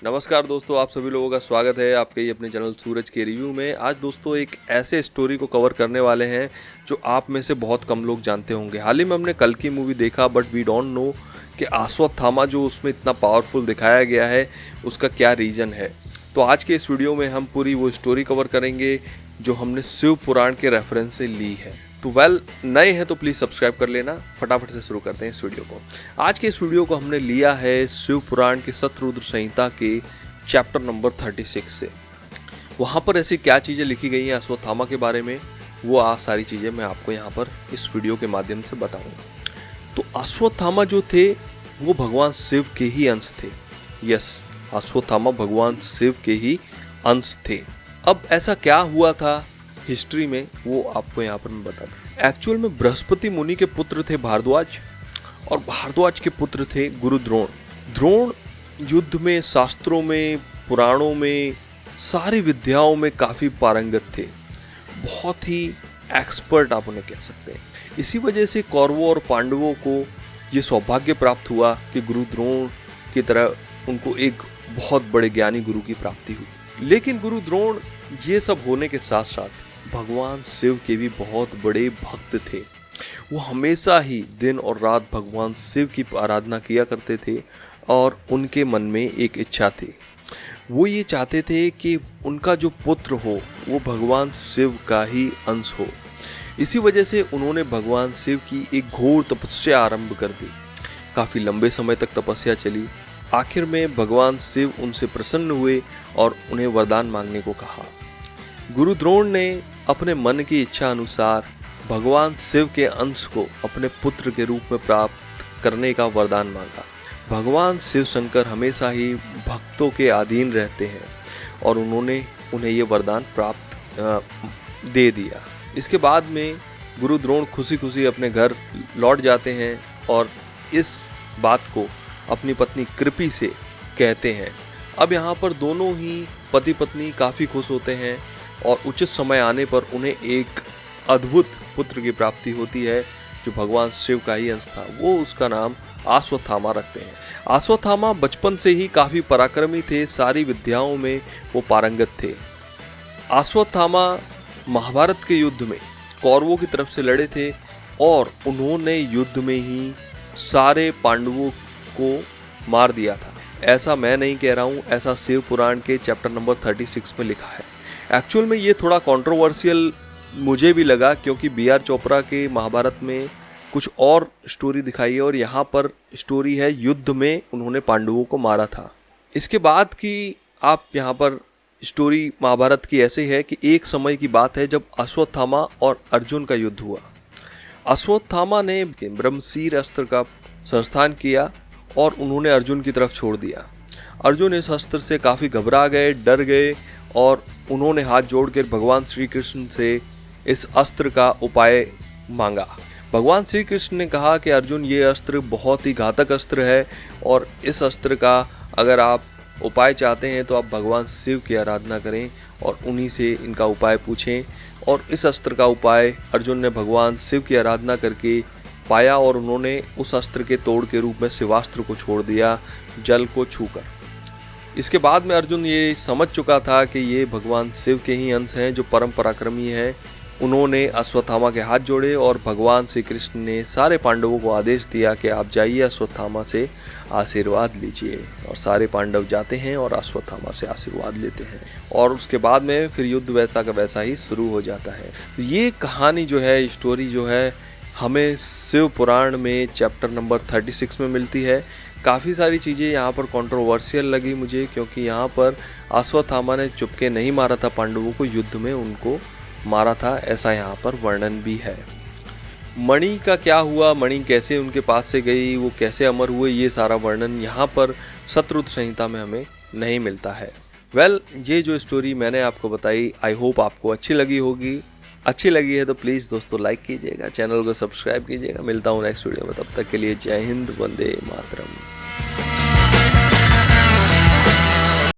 नमस्कार दोस्तों, आप सभी लोगों का स्वागत है आपके ही अपने चैनल सूरज के रिव्यू में। आज दोस्तों एक ऐसे स्टोरी को कवर करने वाले हैं जो आप में से बहुत कम लोग जानते होंगे। हाल ही में हमने कल की मूवी देखा, बट वी डोंट नो कि अश्वत्थामा जो उसमें इतना पावरफुल दिखाया गया है उसका क्या रीज़न है। तो आज के इस वीडियो में हम पूरी वो स्टोरी कवर करेंगे जो हमने शिव पुराण के रेफरेंस से ली है। तो नए हैं तो प्लीज़ सब्सक्राइब कर लेना। फटाफट से शुरू करते हैं इस वीडियो को। आज के इस वीडियो को हमने लिया है शिव पुराण के शतरुद्र संहिता के चैप्टर नंबर 36 से। वहाँ पर ऐसी क्या चीज़ें लिखी गई हैं अश्वत्थामा के बारे में, वो सारी चीज़ें मैं आपको यहाँ पर इस वीडियो के माध्यम से बताऊँगा। तो अश्वत्थामा जो थे वो भगवान शिव के ही अंश थे। यस, अश्वत्थामा भगवान शिव के ही अंश थे। अब ऐसा क्या हुआ था हिस्ट्री में, वो आपको यहाँ पर मैं बता दूं। एक्चुअल में बृहस्पति मुनि के पुत्र थे भारद्वाज, और भारद्वाज के पुत्र थे गुरु द्रोण। द्रोण युद्ध में, शास्त्रों में, पुराणों में, सारी विद्याओं में काफ़ी पारंगत थे। बहुत ही एक्सपर्ट आप उन्हें कह सकते हैं। इसी वजह से कौरवों और पांडवों को ये सौभाग्य प्राप्त हुआ कि गुरु द्रोण की तरह उनको एक बहुत बड़े ज्ञानी गुरु की प्राप्ति हुई। लेकिन गुरु द्रोण ये सब होने के साथ साथ भगवान शिव के भी बहुत बड़े भक्त थे। वो हमेशा ही दिन और रात भगवान शिव की आराधना किया करते थे, और उनके मन में एक इच्छा थी। वो ये चाहते थे कि उनका जो पुत्र हो वो भगवान शिव का ही अंश हो। इसी वजह से उन्होंने भगवान शिव की एक घोर तपस्या आरंभ कर दी। काफ़ी लंबे समय तक तपस्या चली। आखिर में भगवान शिव उनसे प्रसन्न हुए और उन्हें वरदान मांगने को कहा। गुरु द्रोण ने अपने मन की इच्छा अनुसार भगवान शिव के अंश को अपने पुत्र के रूप में प्राप्त करने का वरदान मांगा। भगवान शिव शंकर हमेशा ही भक्तों के अधीन रहते हैं, और उन्होंने उन्हें ये वरदान प्राप्त दे दिया। इसके बाद में गुरु द्रोण खुशी खुशी अपने घर लौट जाते हैं और इस बात को अपनी पत्नी कृपि से कहते हैं। अब यहाँ पर दोनों ही पति पत्नी काफ़ी खुश होते हैं, और उचित समय आने पर उन्हें एक अद्भुत पुत्र की प्राप्ति होती है जो भगवान शिव का ही अंश था। वो उसका नाम अश्वत्थामा रखते हैं। अश्वत्थामा बचपन से ही काफ़ी पराक्रमी थे, सारी विद्याओं में वो पारंगत थे। अश्वत्थामा महाभारत के युद्ध में कौरवों की तरफ से लड़े थे, और उन्होंने युद्ध में ही सारे पांडवों को मार दिया था। ऐसा मैं नहीं कह रहा हूँ, ऐसा शिव पुराण के चैप्टर नंबर 36 में लिखा है। एक्चुअल में ये थोड़ा कंट्रोवर्शियल मुझे भी लगा, क्योंकि B.R. चोपड़ा के महाभारत में कुछ और स्टोरी दिखाई है, और यहाँ पर स्टोरी है युद्ध में उन्होंने पांडवों को मारा था। इसके बाद की आप यहाँ पर स्टोरी महाभारत की ऐसे है कि एक समय की बात है जब अश्वत्थामा और अर्जुन का युद्ध हुआ। अश्वत्थामा ने ब्रह्मशीर अस्त्र का संस्थान किया और उन्होंने अर्जुन की तरफ छोड़ दिया। अर्जुन इस अस्त्र से काफ़ी घबरा गए, डर गए, और उन्होंने हाथ जोड़कर भगवान श्री कृष्ण से इस अस्त्र का उपाय मांगा। भगवान श्री कृष्ण ने कहा कि अर्जुन, ये अस्त्र बहुत ही घातक अस्त्र है, और इस अस्त्र का अगर आप उपाय चाहते हैं तो आप भगवान शिव की आराधना करें और उन्हीं से इनका उपाय पूछें। और इस अस्त्र का उपाय अर्जुन ने भगवान शिव की आराधना करके पाया, और उन्होंने उस अस्त्र के तोड़ के रूप में शिवास्त्र को छोड़ दिया, जल को छूकर। इसके बाद में अर्जुन ये समझ चुका था कि ये भगवान शिव के ही अंश हैं जो परम पराक्रमी हैं। उन्होंने अश्वत्थामा के हाथ जोड़े, और भगवान श्री कृष्ण ने सारे पांडवों को आदेश दिया कि आप जाइए अश्वत्थामा से आशीर्वाद लीजिए। और सारे पांडव जाते हैं और अश्वत्थामा से आशीर्वाद लेते हैं, और उसके बाद में फिर युद्ध वैसा का वैसा ही शुरू हो जाता है। तो ये कहानी जो है, स्टोरी जो है, हमें शिव पुराण में चैप्टर नंबर 36 में मिलती है। काफ़ी सारी चीज़ें यहाँ पर कंट्रोवर्शियल लगी मुझे, क्योंकि यहाँ पर अश्वत्थामा ने चुपके नहीं मारा था पांडवों को, युद्ध में उनको मारा था, ऐसा यहाँ पर वर्णन भी है। मणि का क्या हुआ, मणि कैसे उनके पास से गई, वो कैसे अमर हुए, ये सारा वर्णन यहाँ पर शतरुद्र संहिता में हमें नहीं मिलता है। ये जो स्टोरी मैंने आपको बताई, आई होप आपको अच्छी लगी होगी। अच्छी लगी है तो प्लीज़ दोस्तों लाइक कीजिएगा, चैनल को सब्सक्राइब कीजिएगा। मिलता हूँ नेक्स्ट वीडियो में, तब तक के लिए जय हिंद, वंदे मातरम।